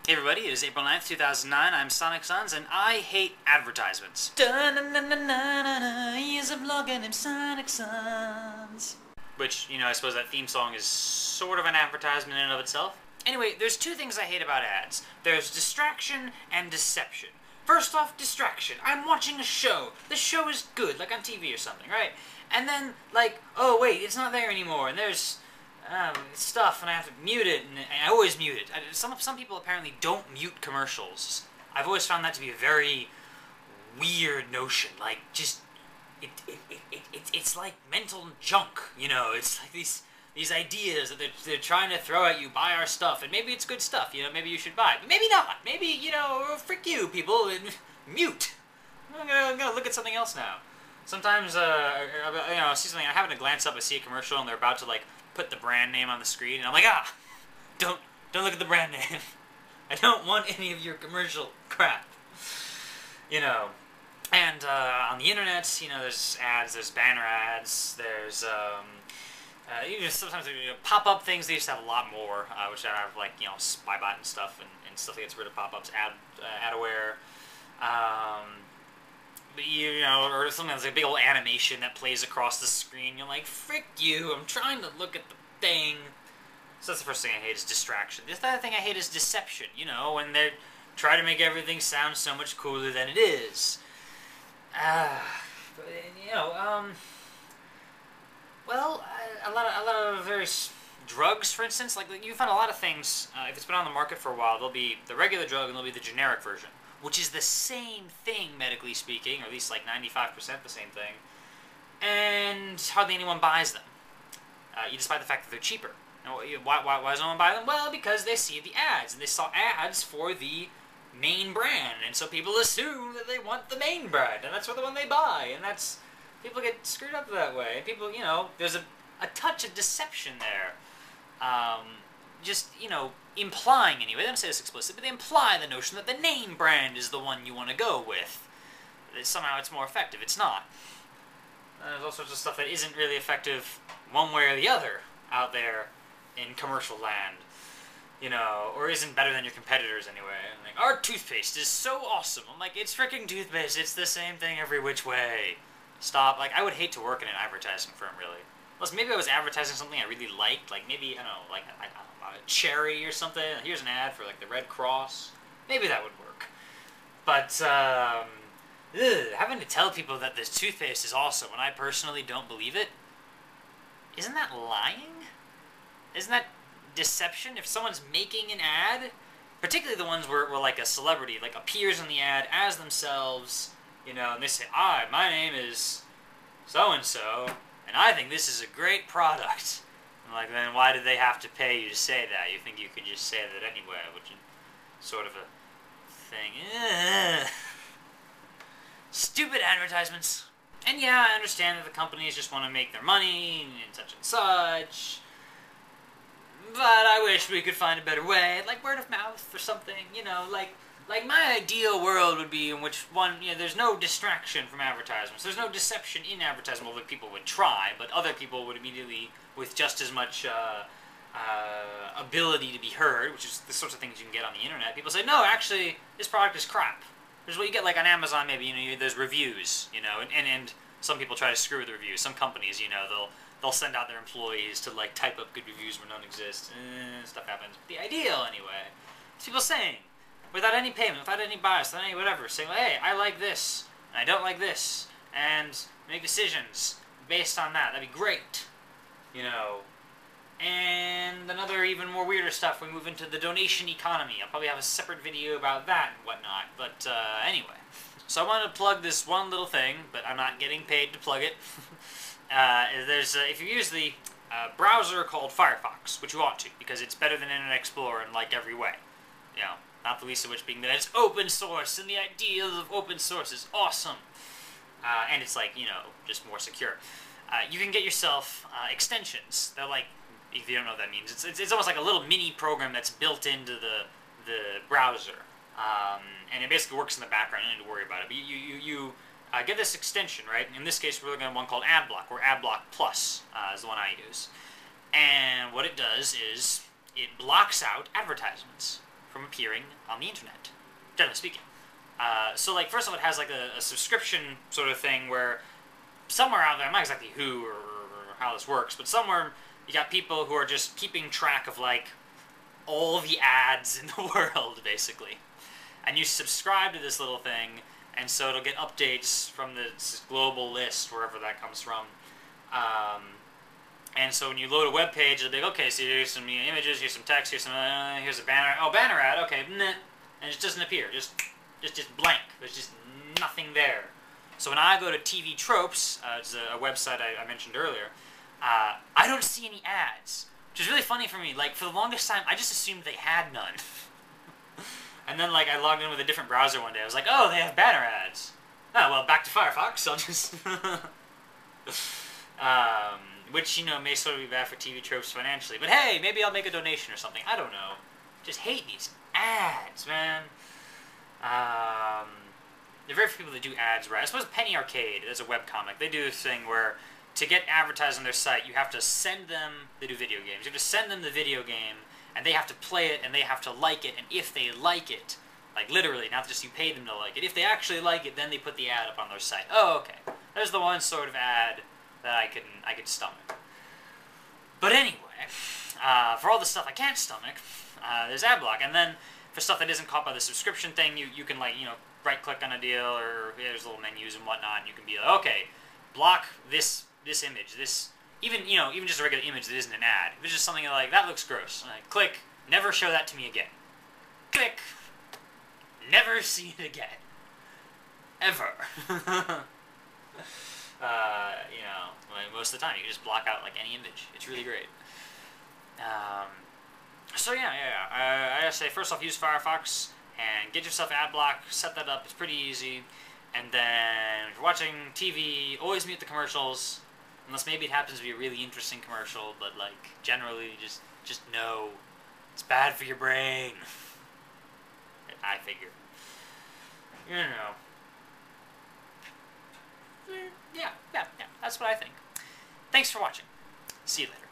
Hey everybody, it is April 9th, 2009. I'm Sonic Sons, and I hate advertisements. He's a vlogging in Sonic Sons. Which, I suppose that theme song is sort of an advertisement in and of itself. Anyway, there's two things I hate about ads. There's distraction and deception. First off, distraction. I'm watching a show. The show is good, like on TV or something, right? And then, like, oh wait, it's not there anymore, and there's stuff, and I have to mute it, and I always mute it. Some people apparently don't mute commercials. I've always found that to be a very weird notion. Like, just it's like mental junk, It's like these ideas that they're trying to throw at you. Buy our stuff, and maybe it's good stuff. Maybe you should buy it, but maybe not. Maybe frick you, people, and mute. I'm gonna look at something else now. Sometimes I see something. I happen to glance up, I see a commercial, and they're about to like put the brand name on the screen, and I'm like, don't look at the brand name. I don't want any of your commercial crap. And on the internet, there's ads, there's banner ads, there's sometimes pop-up things. They used to have a lot more, which I have like Spybot and stuff, and stuff that gets rid of pop-ups, ad-aware. Or something that's like a big old animation that plays across the screen. You're like, frick you, I'm trying to look at the thing. So that's the first thing I hate, is distraction. The other thing I hate is deception, when they try to make everything sound so much cooler than it is. Well, a lot of various drugs, for instance, like you find a lot of things, if it's been on the market for a while, there'll be the regular drug and there'll be the generic version, which is the same thing, medically speaking, or at least like 95% the same thing, and hardly anyone buys them, despite the fact that they're cheaper. Now, why does no one buy them? Well, because they see the ads, and they saw ads for the main brand, and so people assume that they want the main brand, and that's the one they buy, and people get screwed up that way. And people, there's a touch of deception there. Implying anyway, they don't say this explicitly, but they imply the notion that the name brand is the one you want to go with. That somehow it's more effective. It's not. There's all sorts of stuff that isn't really effective one way or the other out there in commercial land. Or isn't better than your competitors anyway. Like, our toothpaste is so awesome. I'm like, it's freaking toothpaste. It's the same thing every which way. Stop. Like, I would hate to work in an advertising firm, really. Unless maybe I was advertising something I really liked. Like, maybe, I don't know, like, a cherry or something. Here's an ad for, like, the Red Cross. Maybe that would work. But, having to tell people that this toothpaste is awesome when I personally don't believe it, isn't that lying? Isn't that deception? If someone's making an ad, particularly the ones where like a celebrity like appears in the ad as themselves, and they say, my name is so-and-so, and I think this is a great product. I'm like, then why did they have to pay you to say that? You think you could just say that anyway, which is sort of a thing. Stupid advertisements. And yeah, I understand that the companies just want to make their money and such and such. But I wish we could find a better way, like word of mouth or something, like my ideal world would be in which there's no distraction from advertisements. There's no deception in advertisement. Well, people would try, but other people would immediately, with just as much ability to be heard, which is the sorts of things you can get on the internet, people say, no, actually, this product is crap. There's what you get like on Amazon, maybe, there's reviews, and some people try to screw with the reviews. Some companies, they'll send out their employees to like type up good reviews where none exist. Stuff happens. But the ideal, anyway, is people saying, without any payment, without any bias, without any whatever, saying, hey, I like this, and I don't like this, and make decisions based on that. That'd be great, And another even more weirder stuff, we move into the donation economy. I'll probably have a separate video about that and whatnot. But anyway, so I wanted to plug this one little thing, but I'm not getting paid to plug it. If you use the browser called Firefox, which you ought to, because it's better than Internet Explorer in like every way. Not the least of which being that it's open source, and the idea of open source is awesome. And it's like, just more secure. You can get yourself extensions. They're like, if you don't know what that means, it's almost like a little mini program that's built into the browser. And it basically works in the background. You don't need to worry about it. But you get this extension, right? In this case, we're looking at one called Adblock, or Adblock Plus is the one I use. And what it does is it blocks out advertisements. from appearing on the internet, generally speaking. So, like, first of all, it has, like, a subscription sort of thing where somewhere out there, I'm not exactly who or how this works, but somewhere you got people who are just keeping track of, like, all the ads in the world, basically. And you subscribe to this little thing, and so it'll get updates from this global list, wherever that comes from. And so when you load a web page, it'll be like, okay, so here's some images, here's some text, here's a banner. Oh, banner ad, okay, and it just doesn't appear, just blank. There's just nothing there. So when I go to TV Tropes, it's a website I mentioned earlier, I don't see any ads, which is really funny for me. Like, for the longest time, I just assumed they had none. And then, like, I logged in with a different browser one day. I was like, oh, they have banner ads. Oh, well, back to Firefox. I'll just... which, you know, may sort of be bad for TV Tropes financially. But hey, maybe I'll make a donation or something. I don't know. Just hate these ads, man. There are very few people that do ads right. I suppose Penny Arcade, as a webcomic, they do this thing where to get advertised on their site, you have to send them... They do video games. You have to send them the video game, and they have to play it, and they have to like it, and if they like it, like literally, not just you pay them to like it, if they actually like it, then they put the ad up on their site. Oh, okay. There's the one sort of ad that I could stomach. But anyway, for all the stuff I can't stomach, there's Adblock, and then for stuff that isn't caught by the subscription thing, you can, like, you know, right-click on a deal, or there's little menus and whatnot, and you can be like, okay, block this image, even just a regular image that isn't an ad. If it's just something like, that looks gross, like, click, never show that to me again. Click, never see it again. Ever. You know, like, most of the time, you can just block out, like, any image. It's really great. So yeah. I gotta say, first off, use Firefox, and get yourself Adblock, set that up, it's pretty easy. And then, if you're watching TV, always mute the commercials, unless maybe it happens to be a really interesting commercial, but, like, generally, just know it's bad for your brain. I figure. You know. Yeah, that's what I think. Thanks for watching. See you later.